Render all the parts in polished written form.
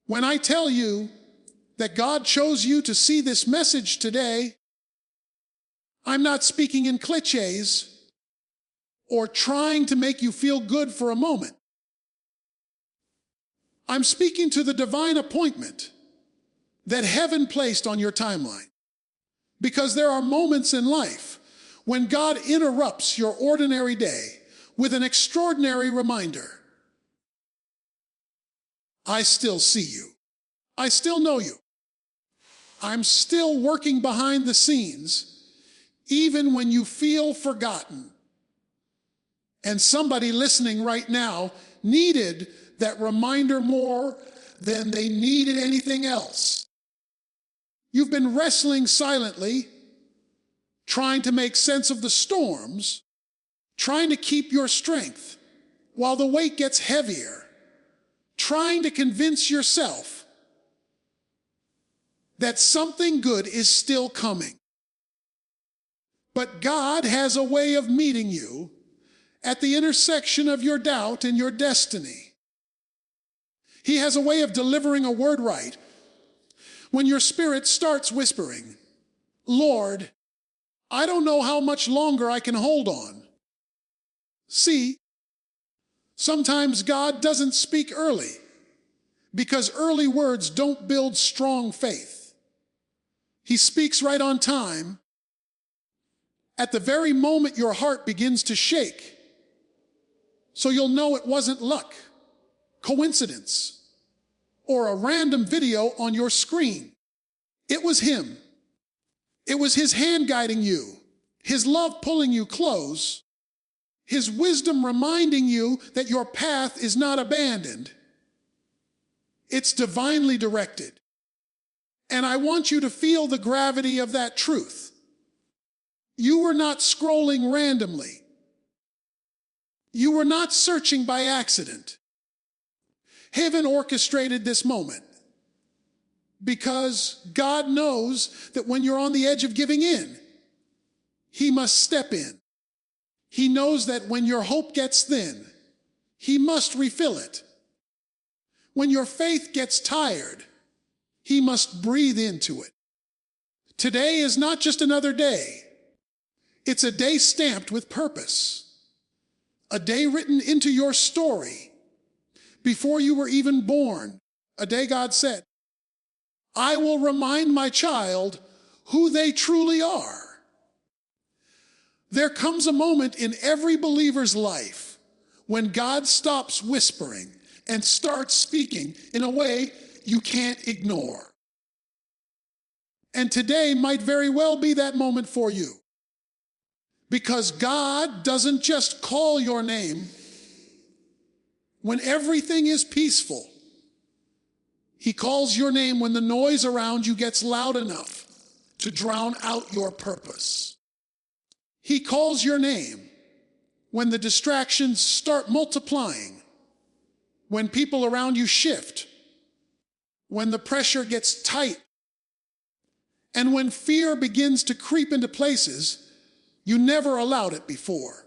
When I tell you that God chose you to see this message today, I'm not speaking in cliches or trying to make you feel good for a moment. I'm speaking to the divine appointment that heaven placed on your timeline. Because there are moments in life when God interrupts your ordinary day with an extraordinary reminder. I still see you. I still know you. I'm still working behind the scenes, even when you feel forgotten. And somebody listening right now needed that reminder more than they needed anything else. You've been wrestling silently, trying to make sense of the storms, trying to keep your strength while the weight gets heavier, trying to convince yourself that something good is still coming. But God has a way of meeting you at the intersection of your doubt and your destiny. He has a way of delivering a word right when your spirit starts whispering, Lord, I don't know how much longer I can hold on. See, sometimes God doesn't speak early because early words don't build strong faith. He speaks right on time at the very moment your heart begins to shake. So you'll know it wasn't luck, coincidence, or a random video on your screen. It was Him. It was His hand guiding you, His love pulling you close, His wisdom reminding you that your path is not abandoned. It's divinely directed. And I want you to feel the gravity of that truth. You were not scrolling randomly. You were not searching by accident. Heaven orchestrated this moment because God knows that when you're on the edge of giving in, He must step in. He knows that when your hope gets thin, He must refill it. When your faith gets tired, He must breathe into it. Today is not just another day. It's a day stamped with purpose. A day written into your story before you were even born. A day God said, I will remind my child who they truly are. There comes a moment in every believer's life when God stops whispering and starts speaking in a way you can't ignore. And today might very well be that moment for you. Because God doesn't just call your name when everything is peaceful. He calls your name when the noise around you gets loud enough to drown out your purpose. He calls your name when the distractions start multiplying, when people around you shift, when the pressure gets tight, and when fear begins to creep into places you never allowed it before.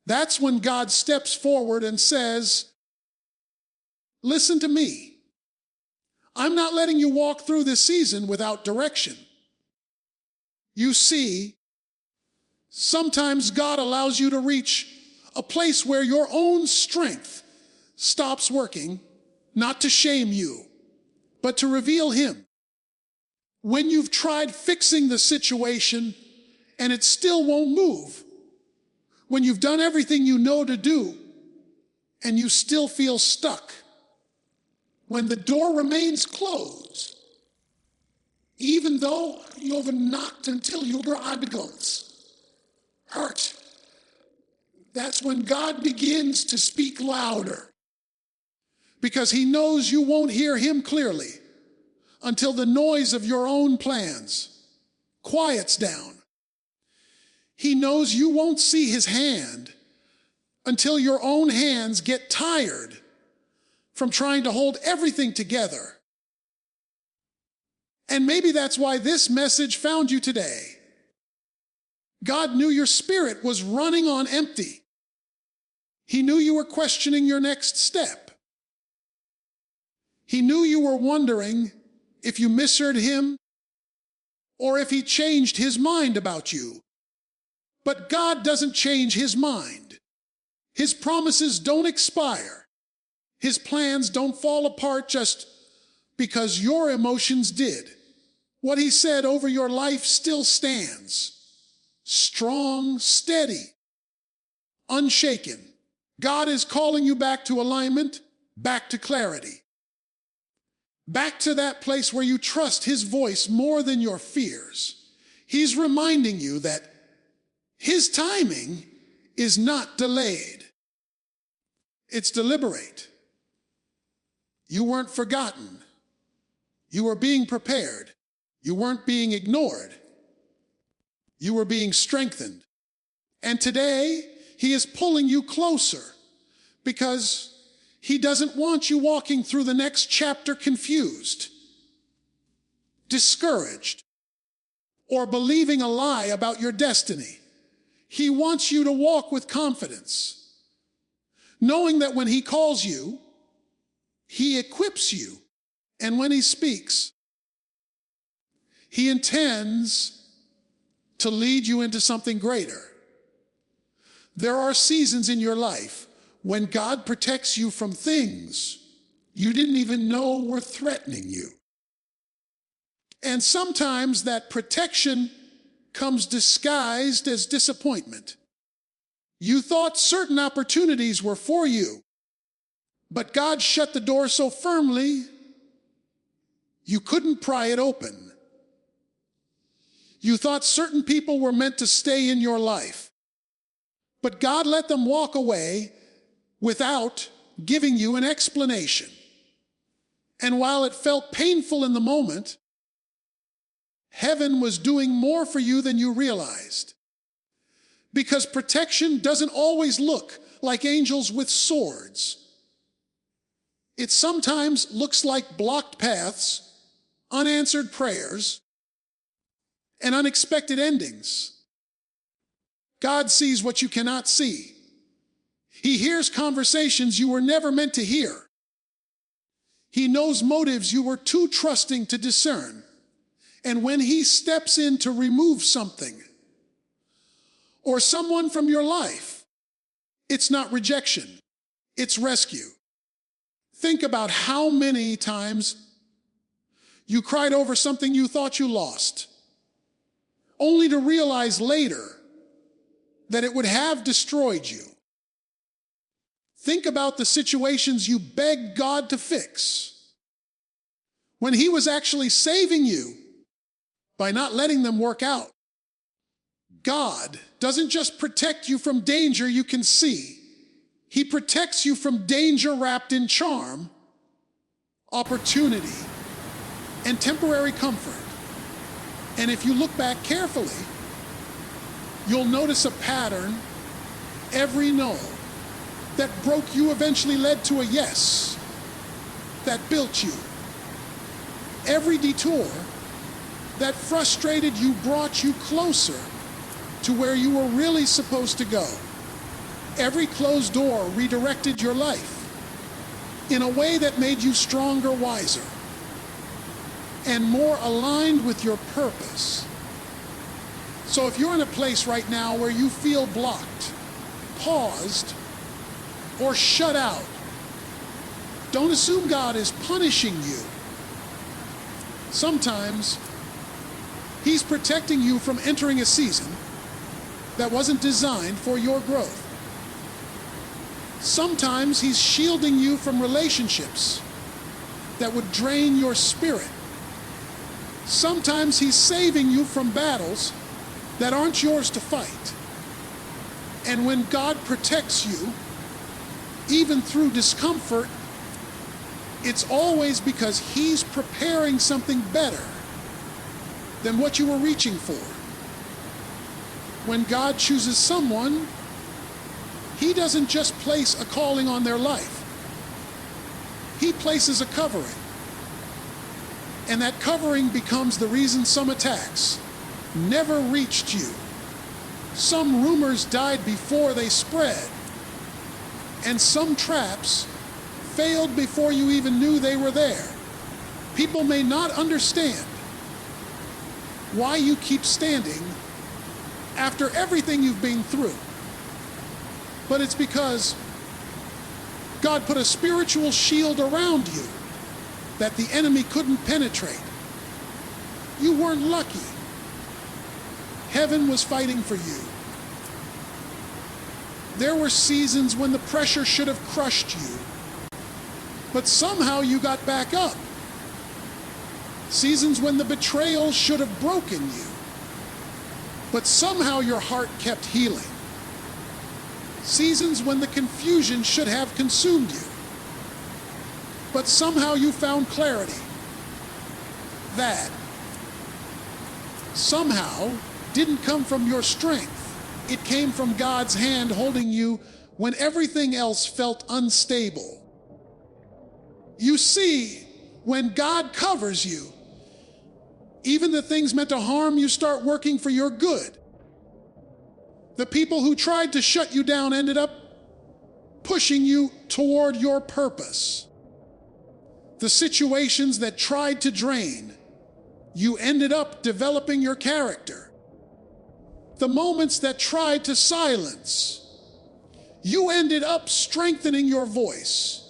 That's when God steps forward and says, listen to me. I'm not letting you walk through this season without direction. You see, sometimes God allows you to reach a place where your own strength stops working, not to shame you, but to reveal Him. When you've tried fixing the situation and it still won't move, when you've done everything you know to do and you still feel stuck, when the door remains closed, even though you've knocked until your eyeballs hurt, that's when God begins to speak louder, because He knows you won't hear Him clearly until the noise of your own plans quiets down. He knows you won't see His hand until your own hands get tired from trying to hold everything together. And maybe that's why this message found you today. God knew your spirit was running on empty. He knew you were questioning your next step. He knew you were wondering if you misheard him or if he changed his mind about you. But God doesn't change his mind. His promises don't expire. His plans don't fall apart just because your emotions did. What he said over your life still stands. Strong, steady, unshaken. God is calling you back to alignment, back to clarity. Back to that place where you trust his voice more than your fears. He's reminding you that his timing is not delayed. It's deliberate. You weren't forgotten. You were being prepared. You weren't being ignored. You were being strengthened. And today, he is pulling you closer because he doesn't want you walking through the next chapter confused, discouraged, or believing a lie about your destiny. He wants you to walk with confidence, knowing that when he calls you, he equips you. And when he speaks, he intends to lead you into something greater. There are seasons in your life when God protects you from things you didn't even know were threatening you. And sometimes that protection comes disguised as disappointment. You thought certain opportunities were for you, but God shut the door so firmly you couldn't pry it open. You thought certain people were meant to stay in your life, but God let them walk away without giving you an explanation. And while it felt painful in the moment, heaven was doing more for you than you realized. Because protection doesn't always look like angels with swords. It sometimes looks like blocked paths, unanswered prayers, and unexpected endings. God sees what you cannot see. He hears conversations you were never meant to hear. He knows motives you were too trusting to discern. And when he steps in to remove something or someone from your life, it's not rejection, it's rescue. Think about how many times you cried over something you thought you lost, only to realize later that it would have destroyed you. Think about the situations you begged God to fix, when he was actually saving you by not letting them work out. God doesn't just protect you from danger you can see. He protects you from danger wrapped in charm, opportunity, and temporary comfort. And if you look back carefully, you'll notice a pattern. Every no that broke you eventually led to a yes that built you. Every detour that frustrated you brought you closer to where you were really supposed to go. Every closed door redirected your life in a way that made you stronger, wiser, and more aligned with your purpose. So if you're in a place right now where you feel blocked, paused, or shut out, don't assume God is punishing you. Sometimes he's protecting you from entering a season that wasn't designed for your growth. Sometimes he's shielding you from relationships that would drain your spirit. Sometimes he's saving you from battles that aren't yours to fight. And when God protects you, even through discomfort, it's always because he's preparing something better than what you were reaching for. When God chooses someone, he doesn't just place a calling on their life. He places a covering. And that covering becomes the reason some attacks never reached you. Some rumors died before they spread. And some traps failed before you even knew they were there. People may not understand why you keep standing after everything you've been through. But it's because God put a spiritual shield around you that the enemy couldn't penetrate. You weren't lucky. Heaven was fighting for you. There were seasons when the pressure should have crushed you, but somehow you got back up. Seasons when the betrayal should have broken you, but somehow your heart kept healing. Seasons when the confusion should have consumed you, but somehow you found clarity. That somehow didn't come from your strength. It came from God's hand holding you when everything else felt unstable. You see, when God covers you, even the things meant to harm you start working for your good. The people who tried to shut you down ended up pushing you toward your purpose. The situations that tried to drain, you ended up developing your character. The moments that tried to silence, you ended up strengthening your voice.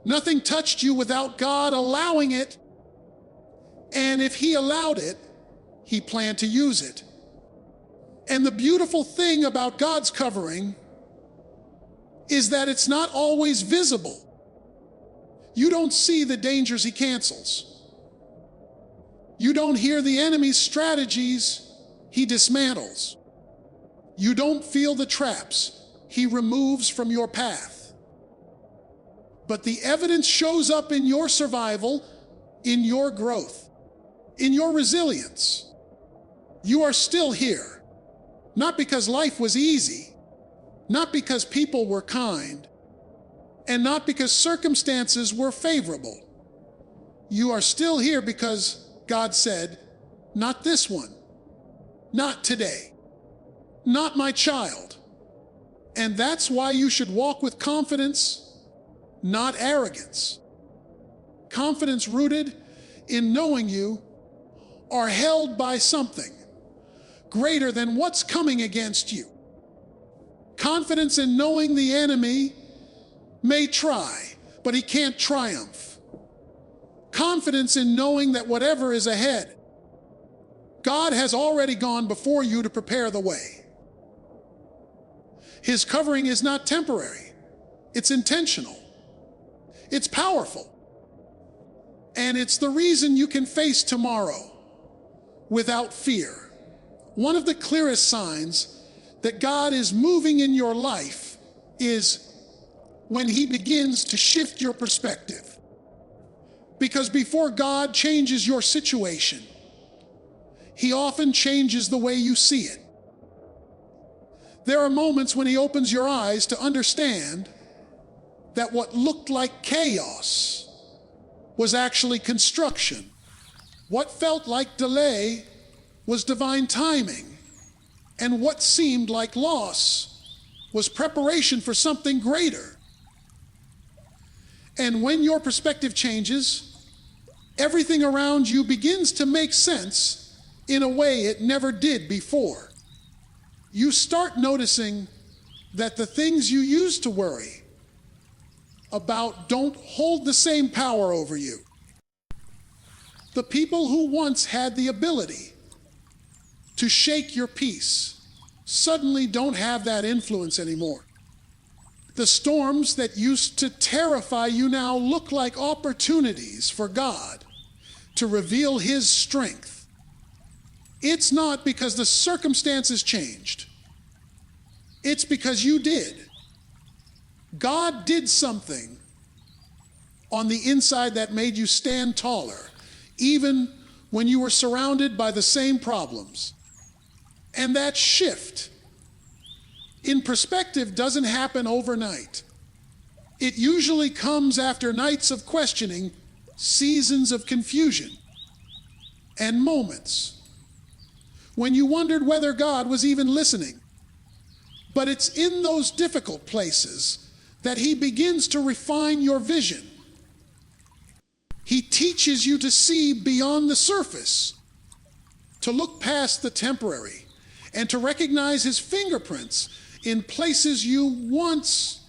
Nothing touched you without God allowing it. And if He allowed it, He planned to use it. And the beautiful thing about God's covering is that it's not always visible. You don't see the dangers He cancels. You don't hear the enemy's strategies He dismantles. You don't feel the traps He removes from your path. But the evidence shows up in your survival, in your growth, in your resilience. You are still here, not because life was easy, not because people were kind, and not because circumstances were favorable. You are still here because God said, not this one. Not today. Not my child. And that's why you should walk with confidence, not arrogance. Confidence rooted in knowing you are held by something greater than what's coming against you. Confidence in knowing the enemy may try, but he can't triumph. Confidence in knowing that whatever is ahead, God has already gone before you to prepare the way. His covering is not temporary. It's intentional. It's powerful. And it's the reason you can face tomorrow without fear. One of the clearest signs that God is moving in your life is when He begins to shift your perspective. Because before God changes your situation, He often changes the way you see it. There are moments when He opens your eyes to understand that what looked like chaos was actually construction. What felt like delay was divine timing. And what seemed like loss was preparation for something greater. And when your perspective changes, everything around you begins to make sense in a way it never did before. You start noticing that the things you used to worry about don't hold the same power over you. The people who once had the ability to shake your peace suddenly don't have that influence anymore. The storms that used to terrify you now look like opportunities for God to reveal His strength. It's not because the circumstances changed. It's because you did. God did something on the inside that made you stand taller, even when you were surrounded by the same problems. And that shift in perspective doesn't happen overnight. It usually comes after nights of questioning, seasons of confusion, and moments when you wondered whether God was even listening. But it's in those difficult places that he begins to refine your vision. He teaches you to see beyond the surface, to look past the temporary, and to recognize his fingerprints in places you once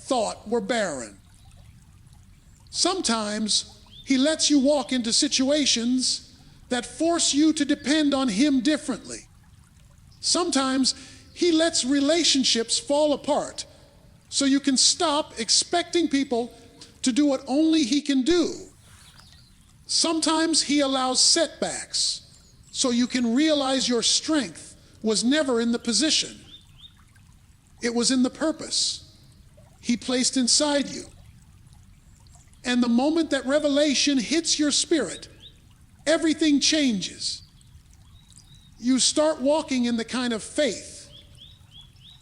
thought were barren. Sometimes he lets you walk into situations that force you to depend on him differently. Sometimes he lets relationships fall apart so you can stop expecting people to do what only he can do. Sometimes he allows setbacks so you can realize your strength was never in the position. It was in the purpose he placed inside you. And the moment that revelation hits your spirit, everything changes. You start walking in the kind of faith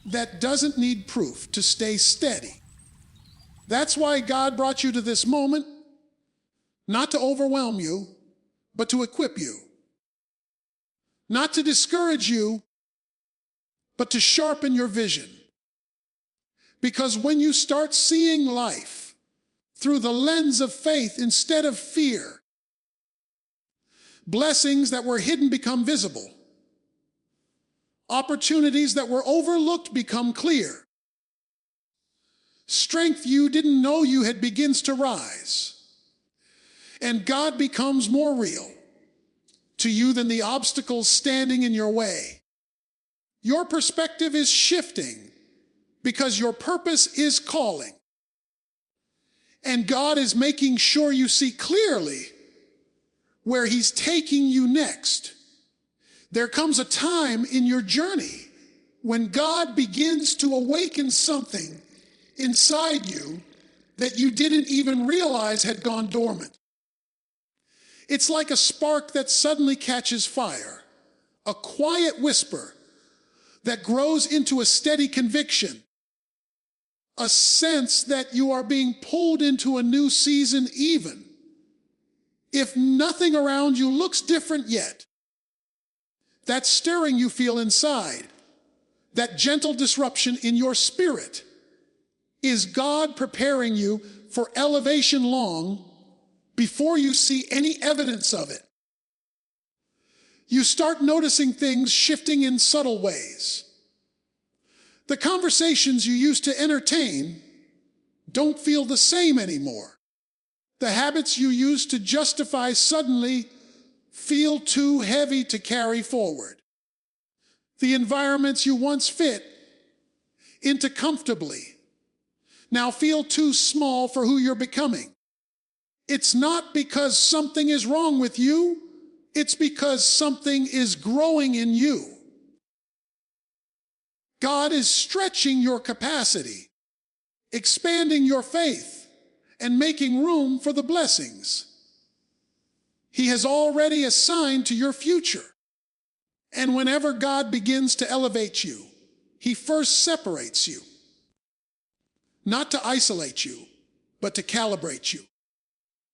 that doesn't need proof to stay steady. That's why God brought you to this moment, not to overwhelm you, but to equip you. Not to discourage you, but to sharpen your vision. Because when you start seeing life through the lens of faith instead of fear, blessings that were hidden become visible. Opportunities that were overlooked become clear. Strength you didn't know you had begins to rise. And God becomes more real to you than the obstacles standing in your way. Your perspective is shifting because your purpose is calling. And God is making sure you see clearly where he's taking you next. There comes a time in your journey when God begins to awaken something inside you that you didn't even realize had gone dormant. It's like a spark that suddenly catches fire, a quiet whisper that grows into a steady conviction, a sense that you are being pulled into a new season even if nothing around you looks different yet. That stirring you feel inside, that gentle disruption in your spirit, is God preparing you for elevation long before you see any evidence of it. You start noticing things shifting in subtle ways. The conversations you used to entertain don't feel the same anymore. The habits you used to justify suddenly feel too heavy to carry forward. The environments you once fit into comfortably now feel too small for who you're becoming. It's not because something is wrong with you, it's because something is growing in you. God is stretching your capacity, expanding your faith, and making room for the blessings he has already assigned to your future. And whenever God begins to elevate you, he first separates you, not to isolate you, but to calibrate you.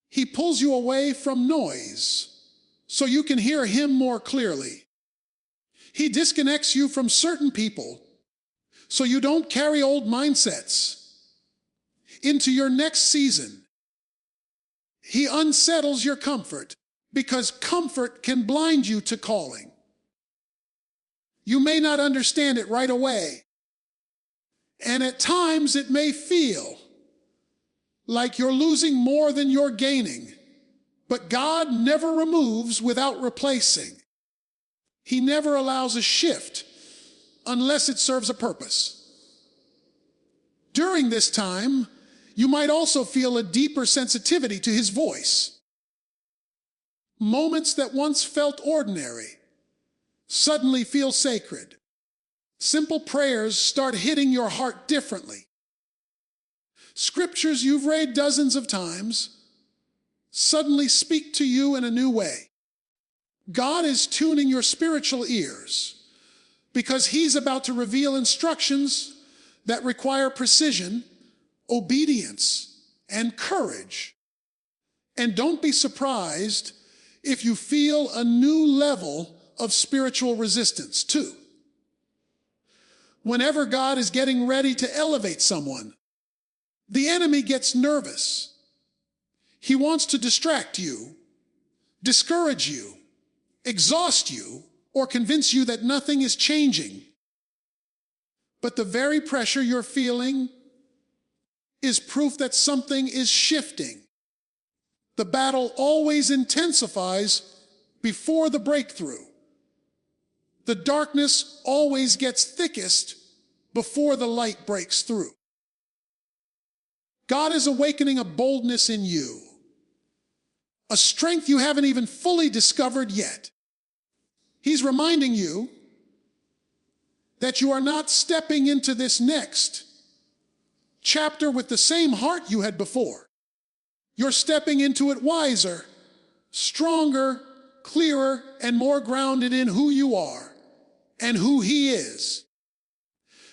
He pulls you away from noise so you can hear him more clearly. He disconnects you from certain people so you don't carry old mindsets into your next season. He unsettles your comfort because comfort can blind you to calling. You may not understand it right away, and at times it may feel like you're losing more than you're gaining, but God never removes without replacing. He never allows a shift unless it serves a purpose. During this time, you might also feel a deeper sensitivity to his voice. Moments that once felt ordinary suddenly feel sacred. Simple prayers start hitting your heart differently. Scriptures you've read dozens of times suddenly speak to you in a new way. God is tuning your spiritual ears because he's about to reveal instructions that require precision, obedience, and courage. And don't be surprised if you feel a new level of spiritual resistance too. Whenever God is getting ready to elevate someone, The enemy gets nervous. He wants to distract you, discourage you, exhaust you, or convince you that nothing is changing. But the very pressure you're feeling is proof that something is shifting. The battle always intensifies before the breakthrough. The darkness always gets thickest before the light breaks through. God is awakening a boldness in you, a strength you haven't even fully discovered yet. He's reminding you that you are not stepping into this next chapter with the same heart you had before. You're stepping into it wiser, stronger, clearer, and more grounded in who you are and who He is.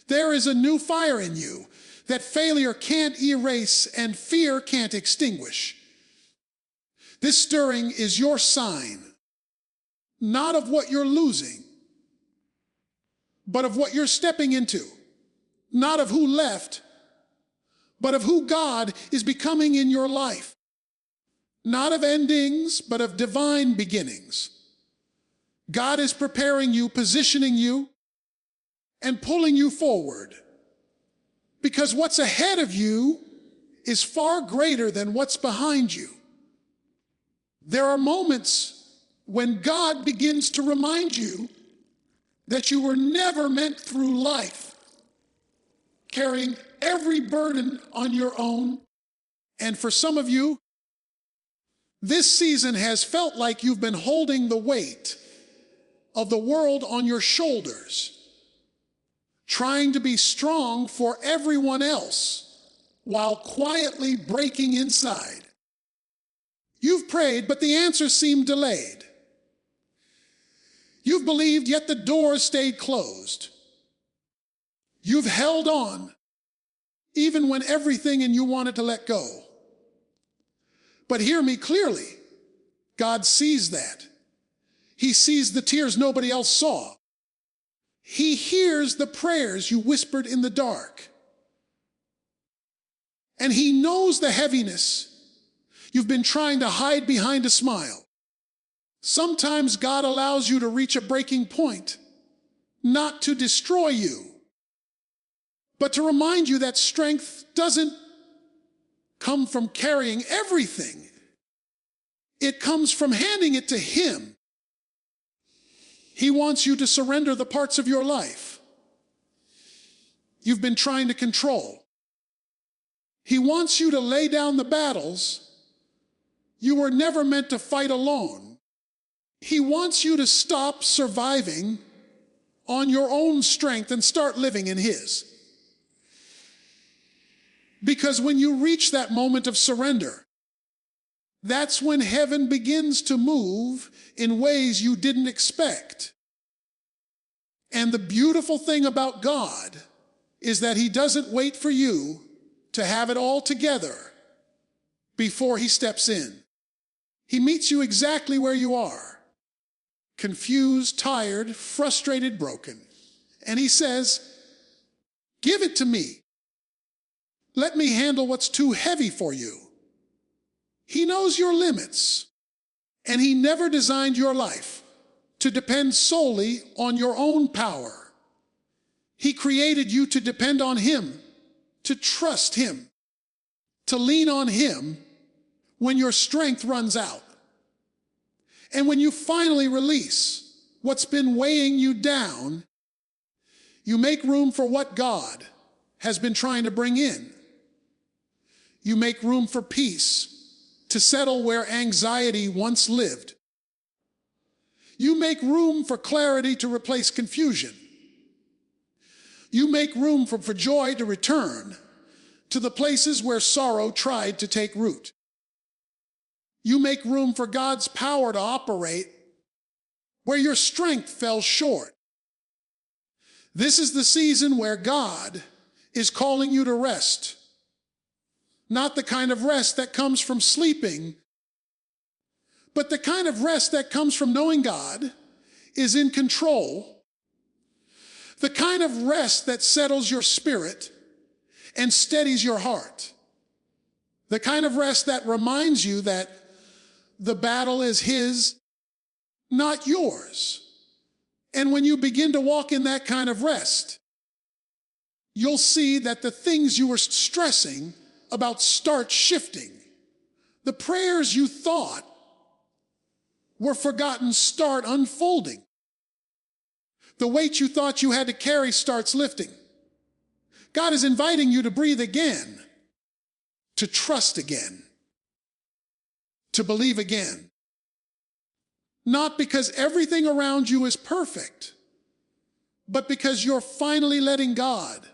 There is a new fire in you that failure can't erase and fear can't extinguish. This stirring is your sign, not of what you're losing, but of what you're stepping into, not of who left, but of who God is becoming in your life. Not of endings, but of divine beginnings. God is preparing you, positioning you, and pulling you forward. Because what's ahead of you is far greater than what's behind you. There are moments when God begins to remind you that you were never meant through life carrying every burden on your own. And for some of you, this season has felt like you've been holding the weight of the world on your shoulders, trying to be strong for everyone else while quietly breaking inside. You've prayed, but the answers seem delayed. You've believed, yet the doors stayed closed. You've held on, even when everything in you wanted to let go. But hear me clearly. God sees that. He sees the tears nobody else saw. He hears the prayers you whispered in the dark. And He knows the heaviness you've been trying to hide behind a smile. Sometimes God allows you to reach a breaking point, not to destroy you, but to remind you that strength doesn't come from carrying everything. It comes from handing it to Him. He wants you to surrender the parts of your life you've been trying to control. He wants you to lay down the battles you were never meant to fight alone. He wants you to stop surviving on your own strength and start living in His. Because when you reach that moment of surrender, that's when heaven begins to move in ways you didn't expect. And the beautiful thing about God is that He doesn't wait for you to have it all together before He steps in. He meets you exactly where you are, confused, tired, frustrated, broken. And He says, "Give it to me. Let me handle what's too heavy for you." He knows your limits, and He never designed your life to depend solely on your own power. He created you to depend on Him, to trust Him, to lean on Him when your strength runs out. And when you finally release what's been weighing you down, you make room for what God has been trying to bring in. You make room for peace to settle where anxiety once lived. You make room for clarity to replace confusion. You make room for joy to return to the places where sorrow tried to take root. You make room for God's power to operate where your strength fell short. This is the season where God is calling you to rest. Not the kind of rest that comes from sleeping, but the kind of rest that comes from knowing God is in control. The kind of rest that settles your spirit and steadies your heart. The kind of rest that reminds you that the battle is His, not yours. And when you begin to walk in that kind of rest, you'll see that the things you were stressing about start shifting. The prayers you thought were forgotten start unfolding. The weight you thought you had to carry starts lifting. God is inviting you to breathe again, to trust again, to believe again. Not because everything around you is perfect, but because you're finally letting God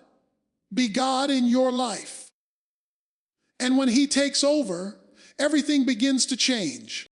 be God in your life. And when He takes over, everything begins to change.